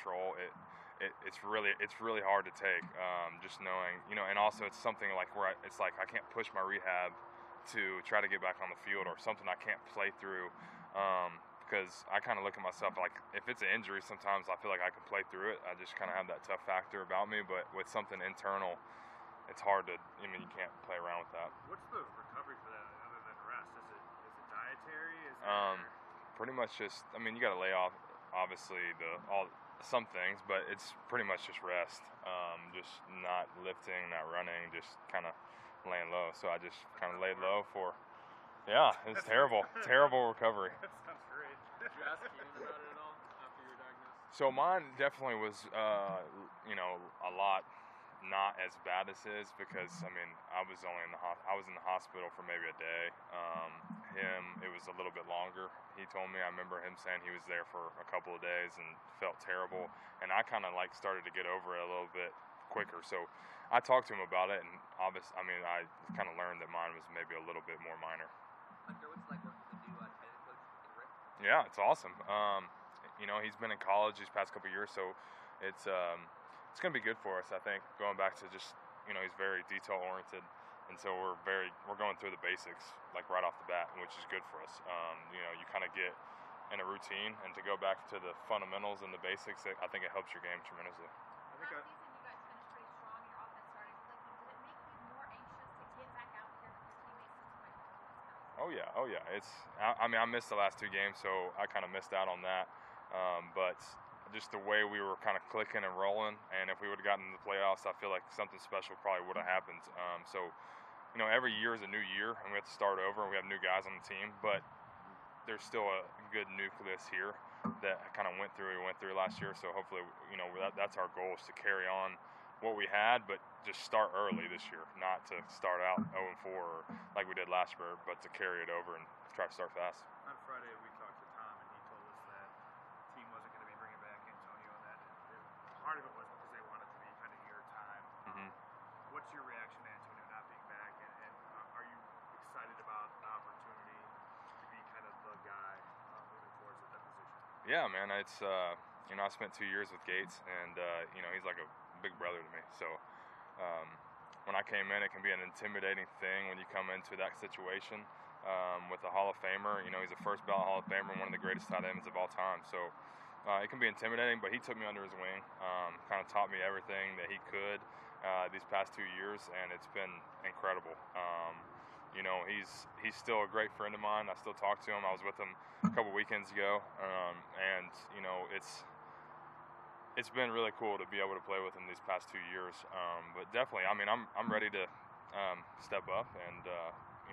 control, it's really hard to take. Just knowing, and also it's something like where it's like I can't push my rehab to try to get back on the field, or something I can't play through. Because I kind of look at myself like if it's an injury, sometimes I feel like I can play through it. I just kind of have that tough factor about me. But with something internal, it's hard to. You can't play around with that. What's the recovery for that other than rest? Is it dietary? Is it pretty much just. You got to lay off, obviously some things, but it's pretty much just rest. Just not lifting, not running, just kind of laying low. So I just kind of laid low for. Yeah, it's terrible. Terrible recovery. That sounds great. Did you ask Keenan about it at all after you were diagnosed? So mine definitely was, a lot not as bad as his, because I was only I was in the hospital for maybe a day. It was a little bit longer. He told me. I remember him saying he was there for a couple of days and felt terrible, and I kind of started to get over it a little bit quicker. So I talked to him about it, and I kind of learned that mine was maybe a little bit more minor. Hunter, what's it like working with the new tight end coach in Rick? Yeah, it's awesome. He's been in college these past couple of years, so it's going to be good for us. I think going back to just he's very detail oriented, and so we're going through the basics like right off the bat, which is good for us. You kind of get in a routine, and to go back to the fundamentals and the basics, I think it helps your game tremendously. Last season, you guys finished pretty strong. Your offense started clicking. Did it make you more anxious to get back out here with your teammates since you might Oh yeah. I missed the last 2 games, so I kind of missed out on that. But just the way we were kind of clicking and rolling, and if we would have gotten to the playoffs, I feel like something special probably would have happened. Every year is a new year, and we have to start over, and we have new guys on the team, but there's still a good nucleus here that kind of went through last year. So hopefully, that's our goal, is to carry on what we had, but just start early this year, not to start out 0-4 like we did last year, but to carry it over and try to start fast. On Friday, we talked to Tom, and he told us that the team wasn't going to be bringing back Antonio, and that part of it was because they wanted to be kind of your time. Mm-hmm. What's your reaction to Antonio not being back, and are you excited about the opportunity to be kind of the guy moving towards at that position? Yeah, man. It's I spent 2 years with Gates, and he's like a big brother to me. So when I came in, it can be an intimidating thing when you come into that situation with a Hall of Famer. He's a first ballot Hall of Famer, one of the greatest tight ends of all time. So it can be intimidating, but he took me under his wing, kind of taught me everything that he could these past 2 years, and it's been incredible. He's still a great friend of mine. I still talk to him. I was with him a couple weekends ago, and it's been really cool to be able to play with him these past 2 years. But definitely, I'm ready to step up, and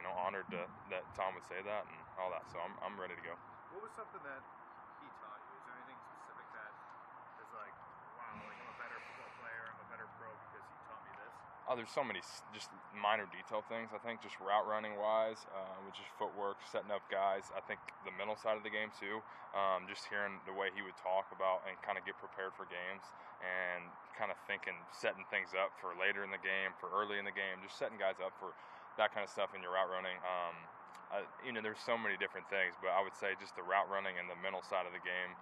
honored that Tom would say that and all that. So I'm ready to go. What was something that he taught you? Is there anything specific that is like, wow, like I'm a better football player, I'm a better pro because he taught me this? Oh, there's so many just minor detail things. I think just route running wise, with just footwork, setting up guys. I think the mental side of the game too. Just hearing the way he would talk about and kind of get prepared for games, and kind of setting things up for later in the game, for early in the game, just setting guys up for that kind of stuff in your route running. There's so many different things, but I would say just the route running and the mental side of the game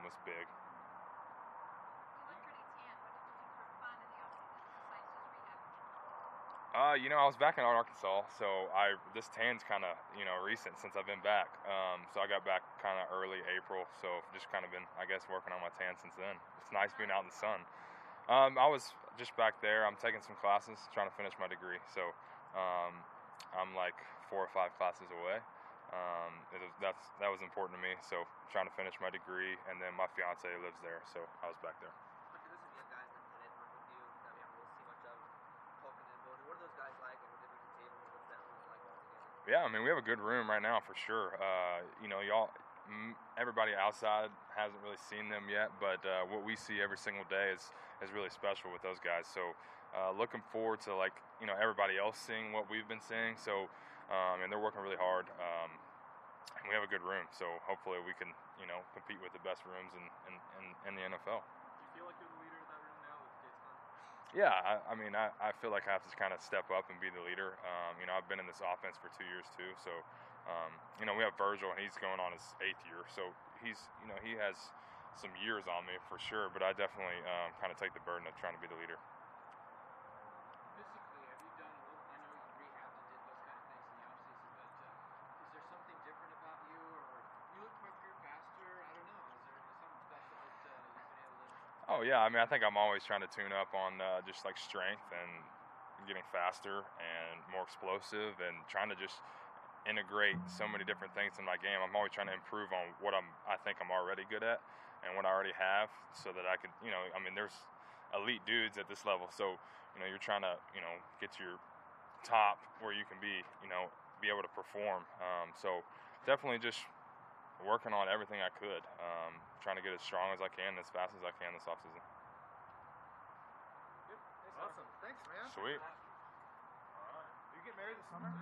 was big. You look pretty tan. What did you do for fun in the offseason besides just rehab? I was back in Arkansas, so this tan's kind of recent since I've been back. So I got back kind of early April, so just kind of been, I guess, working on my tan since then. It's nice being out in the sun. I was just back there. I'm taking some classes, trying to finish my degree. So I'm like 4 or 5 classes away. That was important to me. So trying to finish my degree, and then my fiance lives there, so I was back there. Hunter, there's some young guys that didn't work with you that we haven't really seen much of talking in the building. What are those guys like, and what they bring to the table, and what's that room like all together? Yeah, we have a good room right now for sure. Everybody outside hasn't really seen them yet, but what we see every single day is really special with those guys. So looking forward to everybody else seeing what we've been seeing. So and they're working really hard, and we have a good room. So hopefully we can compete with the best rooms in the NFL. Do you feel like you're the leader of that room now with Gates gone? Yeah, I feel like I have to kind of step up and be the leader. I've been in this offense for 2 years too, so we have Virgil, and he's going on his 8th year, so he has some years on me for sure, but I definitely kind of take the burden of trying to be the leader. Physically, have you done a little? I know you rehabbed and did those kind of things in the offseason, but is there something different about you, or you look quicker, faster? I don't know. Is there something special that you've been able to? Oh yeah, I mean I think I'm always trying to tune up on just like strength and getting faster and more explosive and trying to just integrate so many different things in my game. I'm always trying to improve on what I think I'm already good at and what I already have, so that I could, I mean, there's elite dudes at this level, so you're trying to, get to your top where you can be able to perform. So definitely just working on everything I could, trying to get as strong as I can, as fast as I can this offseason. Awesome. Thanks, man. Sweet. All right. You get married this summer?